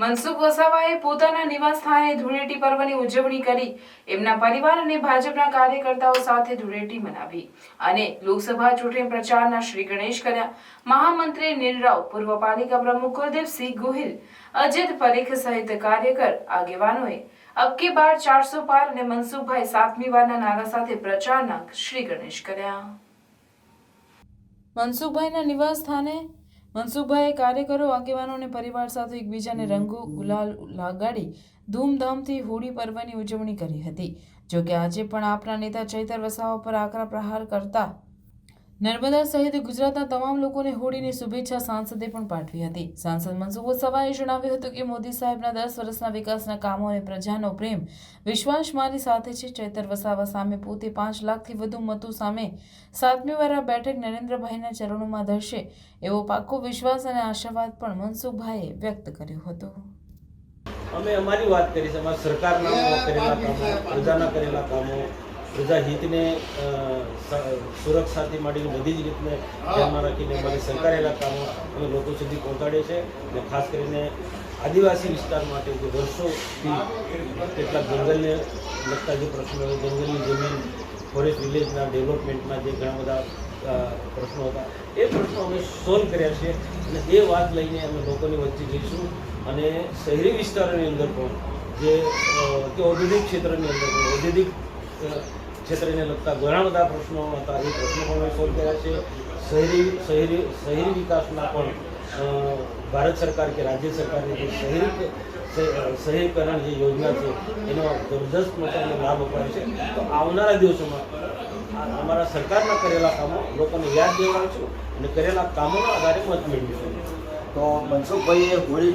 મનસુખ વસાવાએ પોતાના નિવાસસ્થાને ધૂળેટી પર્વની ઉજવણી કરી એમના પરિવાર અને ભાજપના કાર્યકર્તાઓ સાથે ધૂળેટી મનાવી અને લોકસભા ચૂંટણી પ્રચારના શ્રી ગણેશ કર્યા. મહામંત્રી નીલરાવ, પૂર્વ પાલિકા પ્રમુખ કુલદીપસિંહ ગોહિલ, અજીત પરીખ સહિત કાર્યકર આગેવાનોએ અબકી બાર 400 પાર અને મનસુખભાઈ 7મી વારના નારા સાથે પ્રચારના શ્રી ગણેશ કર્યા. મનસુખભાઈના નિવાસ સ્થાને મનસુખભાઈએ કાર્યકરો, આગેવાનો અને પરિવાર સાથે એકબીજાને રંગો ગુલાલ લગાડી ધૂમધામથી હોળી પર્વની ઉજવણી કરી હતી. જોકે આજે પણ આપના નેતા ચૈતર વસાવા પર આકરા પ્રહાર કરતા નર્મદા સહિત ગુજરાતના તમામ લોકોને હોળીની શુભેચ્છા સાંસદે પણ પાઠવી હતી. સાંસદ મનસુખ વસાવાએ જણાવ્યું હતું કે મોદી સાહેબના 10 વર્ષના વિકાસના કામો અને પ્રજાનો પ્રેમ વિશ્વાસ મારી સાથે છે. ચૈતર વસાવા સામે પોતે 5 લાખથી વધુ મતો સામે 7મી વાર આ બેઠક નરેન્દ્રભાઈના ચરણોમાં ધરશે એવો પાક્કો વિશ્વાસ અને આશાવાદ પણ મનસુખભાઈએ વ્યક્ત કર્યો હતો. અમે અમારી વાત કરી છે, અમારા સરકારના કરેલા કામો, પ્રજાના કરેલા કામો, પ્રજા હિતને સુરક્ષાથી માંડીને બધી જ રીતને ધ્યાનમાં રાખીને અમારી સરકારેલા કામો અમે લોકો સુધી પહોંચાડે છે. અને ખાસ કરીને આદિવાસી વિસ્તાર માટે જે વર્ષોથી કેટલાક જંગલને લગતા જે પ્રશ્નો, જંગલની જમીન, ફોરેસ્ટ વિલેજના ડેવલપમેન્ટના જે ઘણા બધા પ્રશ્નો હતા, એ પ્રશ્નો અમે સોલ્વ કર્યા છે. અને એ વાત લઈને અમે લોકોની વચ્ચે જઈશું અને શહેરી વિસ્તારોની અંદર પણ જે ઔદ્યોગિક ક્ષેત્રની અંદર પણ ઔદ્યોગિક ક્ષેત્રને લગતા ઘણા બધા પ્રશ્નો હતા, એ પ્રશ્નો પણ અમે સોલ્વ કર્યા છે. શહેરી વિકાસના પણ ભારત સરકાર કે રાજ્ય સરકારની જે શહેરીકરણ જે યોજના છે એનો જબરદસ્ત મતલબ લાભ અપાય છે. તો આવનારા દિવસોમાં અમારા સરકારના કરેલા કામો લોકોને યાદ દેવડાવીશું અને કરેલા કામોના આધારે મત મેળવીશું. તો મનસુખભાઈએ હોળી